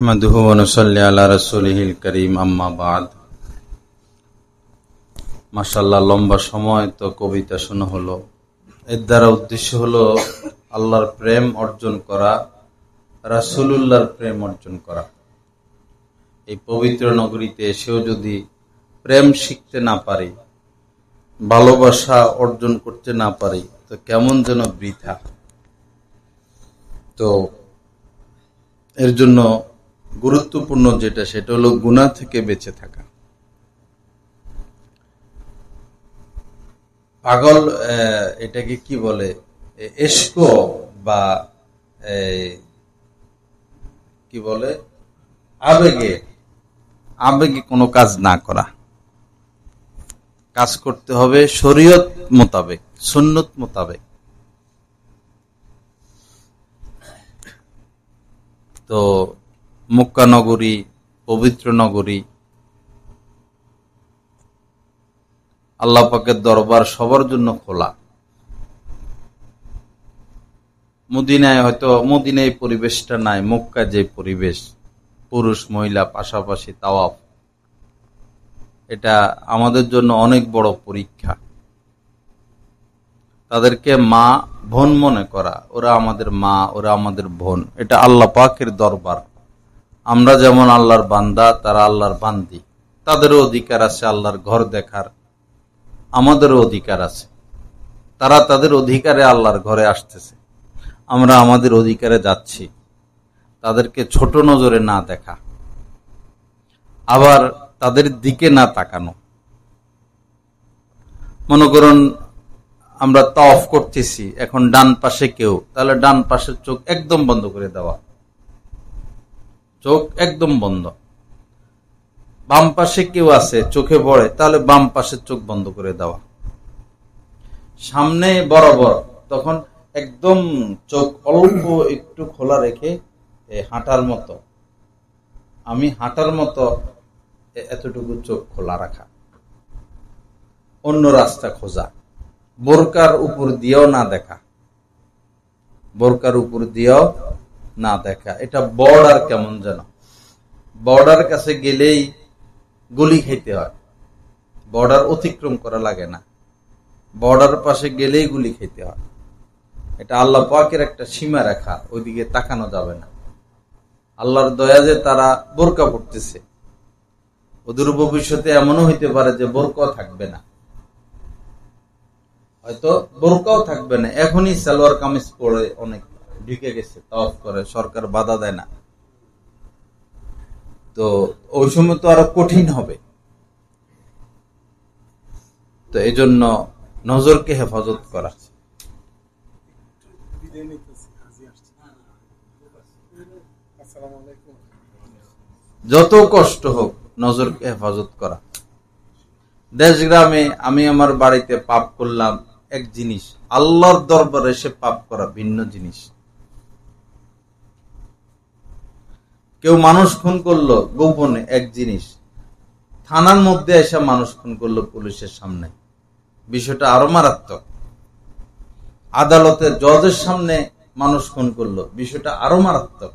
মাহমুদুহু ওয়া নুসাল্লি আলা রাসূলিহিল কারীম, আম্মা বাদ। মাশাআল্লাহ, লম্বা সময় তো কবিতা শোনা হলো। এর দ্বারা উদ্দেশ্য হলো আল্লাহর প্রেম অর্জন করা, রাসূলুল্লাহর প্রেম অর্জন করা। এই পবিত্র নগরীতে এসেও যদি প্রেম শিখতে না পারি, ভালোবাসা অর্জন করতে না পারি, তো কেমন যেন বৃথা। তো এর জন্য গুরুত্বপূর্ণ যেটা, সেটা হলো গুনাহ থেকে বেঁচে থাকা। পাগল এটাকে কি বলে, এশকো বা কি বলে, আবেগে আবেগে কোনো কাজ না করা। কাজ করতে হবে শরীয়ত মোতাবেক, সুন্নত মোতাবেক। তো মক্কা নগরী, পবিত্র নগরী, আল্লাহ পাকের দরবার সবার জন্য খোলা। মদিনায় হয়তো মদিনায় পরিবেশটা নাই, মক্কা যে পরিবেশ, পুরুষ মহিলা পাশাপাশি তাওয়াফ, এটা আমাদের জন্য অনেক বড় পরীক্ষা। তাদেরকে মা বোন মনে করা, ওরা আমাদের মা, ওরা আমাদের বোন। এটা আল্লাহ পাকের দরবার। আমরা যেমন আল্লাহর বান্দা, তারা আল্লাহর বান্দি। তাদেরও অধিকার আছে আল্লাহর ঘর দেখার, আমাদেরও অধিকার আছে। তারা তাদের অধিকারে আল্লাহর ঘরে আসতেছে, আমরা আমাদের অধিকারে যাচ্ছি। তাদেরকে ছোট নজরে না দেখা, আবার তাদের দিকে না তাকানো। মনে করুন আমরা তাওয়াফ করতেছি, এখন ডান পাশে কেউ, তাহলে ডান পাশের চোখ একদম বন্ধ করে দেওয়া, চোখ একদম বন্ধ। বাম পাশে কেউ আছে, চোখে পড়ে, তাহলে বাম পাশের চোখ বন্ধ করে দেওয়া। সামনে বরাবর, তখন একদম চোখ অল্প একটু খোলা রেখে হাঁটার মতো, আমি হাঁটার মতো এতটুকু চোখ খোলা রাখা, অন্য রাস্তা খোঁজা। বোরকার উপর দিয়েও না দেখা, বোরকার উপর দিয়েও না দেখা। এটা বর্ডার কেমন যেন, বর্ডার কাছে গেলেই গুলি খেতে হয়, বর্ডার অতিক্রম করা লাগে না, বর্ডার পাশে গেলেই গুলি খেতে হয়। এটা আল্লাহ পাকের একটা সীমা রেখা, ওইদিকে তাকানো যাবে না। আল্লাহর দয়া যে তারা বোরকা পড়তেছে, ওদের ভবিষ্যতে এমনও হইতে পারে যে বোরকাও থাকবে না, হয়তো বোরকাও থাকবে না। এখনই সালোয়ার কামিজ পরে অনেক ঢুকে গেছে, তাওয়াফ করে, সরকার বাধা দেয় না। তো ওই সময় তো আরো কঠিন হবে। তো এই জন্য নজরকে হেফাজত করা। যত কষ্ট হোক, নজরকে হেফাজত করা। দেশ গ্রামে আমি আমার বাড়িতে পাপ করলাম এক জিনিস, আল্লাহর দরবারে এসে পাপ করা ভিন্ন জিনিস। কেউ মানুষ খুন করলো গোপনে এক জিনিস, থানার মধ্যে এসে মানুষ খুন করলো পুলিশের সামনে, বিষয়টা আরো মারাত্মক। আদালতের জজের সামনে মানুষ খুন করলো, বিষয়টা আরো মারাত্মক।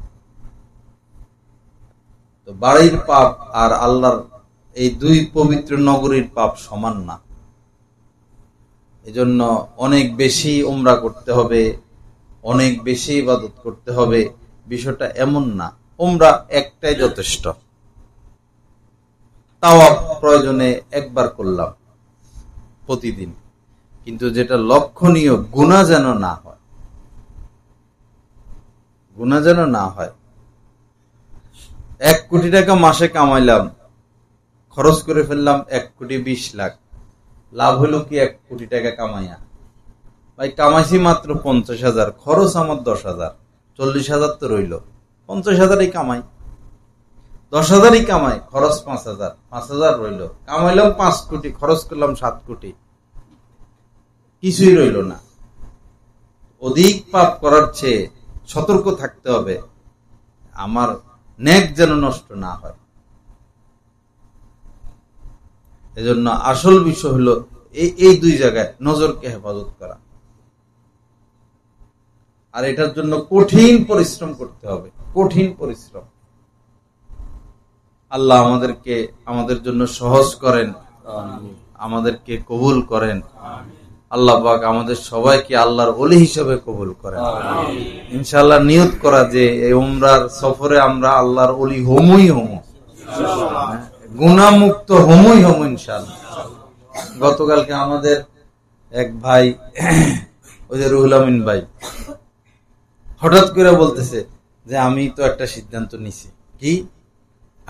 তো বাড়ির পাপ আর আল্লাহর এই দুই পবিত্র নগরীর পাপ সমান না। এজন্য অনেক বেশি উমরা করতে হবে, অনেক বেশি ইবাদত করতে হবে। বিষয়টা এমন না উমরা একটাই যথেষ্ট, তাওয়াফ প্রয়োজনে একবার করলাম প্রতিদিন, কিন্তু যেটা লক্ষণীয়, গুনাহ যেন না হয়, গুনাহ যেন না হয়। 1 কোটি টাকা মাসে কামাইলাম, খরচ করে ফেললাম 1,20,00,000, লাভ হলো কি 1 কোটি টাকা কামাইয়া? ভাই কামাইছি মাত্র 50,000, খরচ আমার 10,000, 40,000 তো রইল, 50,000ই কামাই, 10,000ই কামাই, খরচ 5,000, 5,000 রইল। কামাইলাম 5 কোটি, খরচ করলাম 7 কোটি, কিছুই রইল না। অধিক পাপ করার চেয়ে সতর্ক থাকতে হবে, আমার নেক যেন নষ্ট না হয়। এজন্য আসল বিষয় হলো এই দুই জায়গায় নজরকে হেফাজত করা। আর এটার জন্য কঠিন পরিশ্রম করতে হবে, কঠিন পরিশ্রম। আল্লাহ আমাদের জন্য সহজ করেন, আমাদেরকে কবুল করেন। আল্লাহ পাক আমাদের সবাইকে আল্লাহর ওলি হিসেবে কবুল করেন। ইনশাআল্লাহ নিয়ত করা যে এই উমরার সফরে আমরা আল্লাহর ওলি হমই হম, গুনাহমুক্ত হমই হম ইনশাআল্লাহ। গতকালকে আমাদের এক ভাই, ওই যে রুহুল আমিন ভাই, হঠাৎ করে বলতেছে যে আমি তো একটা সিদ্ধান্ত নিছি। কি?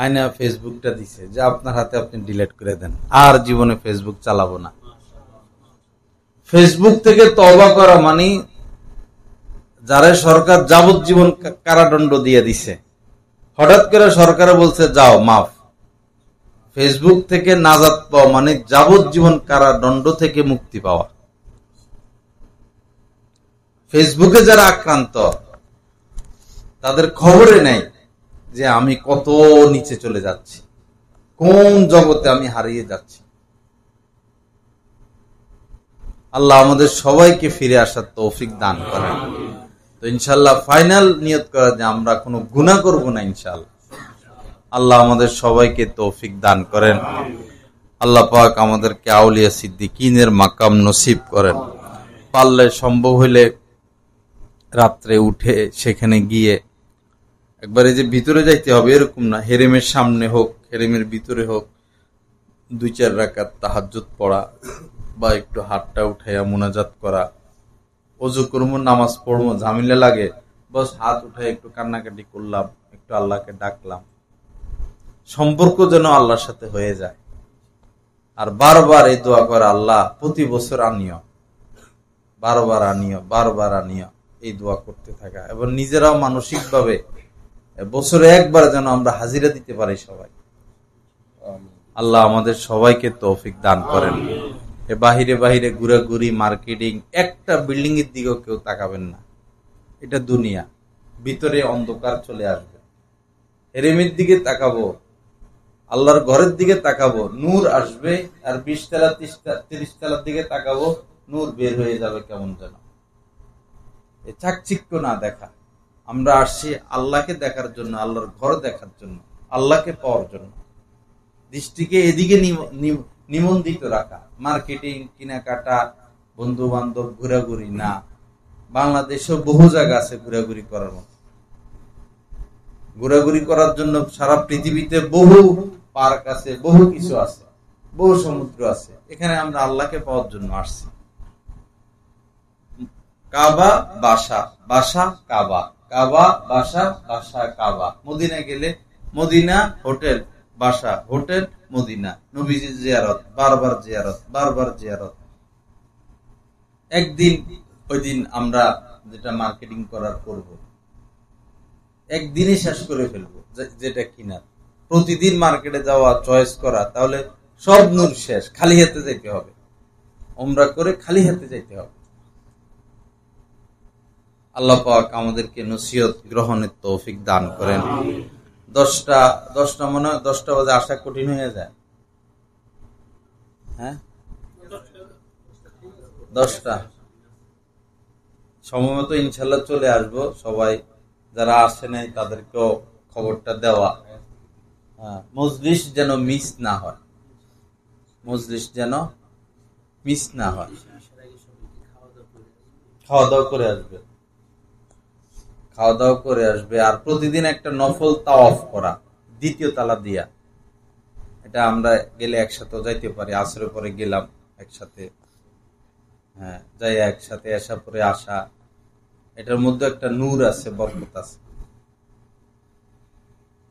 আয়না ফেসবুকটা দিছে যে আপনার হাতে, আপনি ডিলিট করে দেন, আর জীবনে ফেসবুক চালাবো না। ফেসবুক থেকে তওবা করা মানে যারা সরকার যাবজ্জীবন কারাদণ্ড দিয়ে দিছে, হঠাৎ করে সরকারে বলছে যাও মাফ। ফেসবুক থেকে নাজাত পাওয়া মানে যাবজ্জীবন কারাদণ্ড থেকে মুক্তি পাওয়া। ফেসবুকে যারা আক্রান্ত তাদের খবরে নেই যে আমি কত নিচে চলে যাচ্ছি, কোন জগতে আমি হারিয়ে যাচ্ছি। আল্লাহ আমাদের সবাইকে ফিরে আসার তৌফিক দান করেন। তো ইনশাআল্লাহ ফাইনাল নিয়ত করা যে আমরা কোনো গুনাহ করব না ইনশাআল্লাহ। আল্লাহ আমাদের সবাইকে তৌফিক দান করেন। আল্লাহ পাক আমাদেরকে আউলিয়া সিদ্দিকিনের মাকাম নসিব করেন। পারলে সম্ভব হইলে রাত্রে উঠে সেখানে গিয়ে একবারে যে ভিতরে যাইতে হবে এরকম না, হেরেমের সামনে হোক, হেরেমের ভিতরে হোক, 2-4 রাকাত তাহাজ্জুদ পড়া বা একটু হাতটা উঠাইয়া মুনাজাত করা, ওযু করবো, নামাজ পড়বো, ঝামেলা লাগে, বস হাত উঠাই একটু কান্নাকাটি করলাম, একটু আল্লাহকে ডাকলাম, সম্পর্ক যেন আল্লাহর সাথে হয়ে যায়। আর বারবার এই দোয়া করে, আল্লাহ প্রতি বছর আনিও, বারবার আনিও, বারবার আনিও, এই দোয়া করতে থাকা। এবং নিজেরাও মানসিক ভাবে বছরে একবার যেন আমরা হাজিরা দিতে পারি সবাই। আল্লাহ আমাদের সবাইকে তৌফিক দান করেন। বাহিরে বাহিরে ঘুরাঘুরি, মার্কেটিং, একটা বিল্ডিং এর দিকেও কেউ তাকাবেন না। এটা দুনিয়া, ভিতরে অন্ধকার চলে আসবে। হেরেমের দিকে তাকাবো, আল্লাহর ঘরের দিকে তাকাবো, নূর আসবে। আর 20 তলা 30 তলার দিকে তাকাবো, নূর বের হয়ে যাবে কেমন যেন। এই চাকচিক্য না দেখা। আমরা আসছি আল্লাহকে দেখার জন্য, আল্লাহর ঘর দেখার জন্য, আল্লাহকে পাওয়ার জন্য। দৃষ্টিকে এদিকে নিমন্ত্রিত রাখা। মার্কেটিং, কেনাকাটা, বন্ধু বান্ধব, ঘোরাঘুরি না। বাংলাদেশেও বহু জায়গা আছে ঘোরাঘুরি করার মতো। ঘোরাঘুরি করার জন্য সারা পৃথিবীতে বহু পার্ক আছে, বহু কিছু আছে, বহু সমুদ্র আছে। এখানে আমরা আল্লাহকে পাওয়ার জন্য আসছি। কাবা, বাসা, বাসা, কাবা, কাবা, বাসা, বাসা, কাবা। মদিনা গেলে মদিনা হোটেল, বাসা হোটেল, মদিনা। নবীজির জিয়ারত, বারবার জিয়ারত, বারবার জিয়ারত। একদিন ওই দিন আমরা যেটা মার্কেটিং করার করব, একদিনই শেষ করে ফেলবো যেটা কিনার। প্রতিদিন মার্কেটে যাওয়া, চয়েস করা, তাহলে সব নূর শেষ, খালি হাতে যাইতে হবে। ওমরা করে খালি হাতে যাইতে হবে। আল্লাহ পাক আমাদেরকে নসিহত গ্রহণের তৌফিক দান করেন। 10টা মনে হয় 10টা বাজে আসা কঠিন হয়ে যায়। হ্যাঁ, 10টা সময় মতো ইনশাল্লাহ চলে আসবো। সবাই যারা আসে নাই তাদেরকেও খবরটা দেওয়া। মজলিস যেন মিস না হয়, মজলিস যেন মিস না হয়। খাওয়া দাওয়া করে আসবে, খাওয়া দাওয়া করে আসবে। আর প্রতিদিন একটা নফল তাওয়াফ করা, 2য় তালা দিয়া। এটা আমরা গেলে একসাথে যাইতে পারি। আসরের পরে গেলাম একসাথে, হ্যাঁ, যাই একসাথে আসা পরে আসা। এটার মধ্যে একটা নূর আছে, বরকত আছে।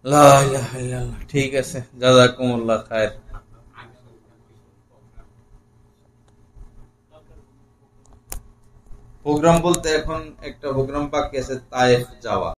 লা ইলাহা ইল্লাল্লাহ। ঠিক আছে, জাযাকুমুল্লাহ খায়ের। প্রোগ্রাম বলতে এখন একটা প্রোগ্রাম বাকি আছে, তায়েফ যাওয়া।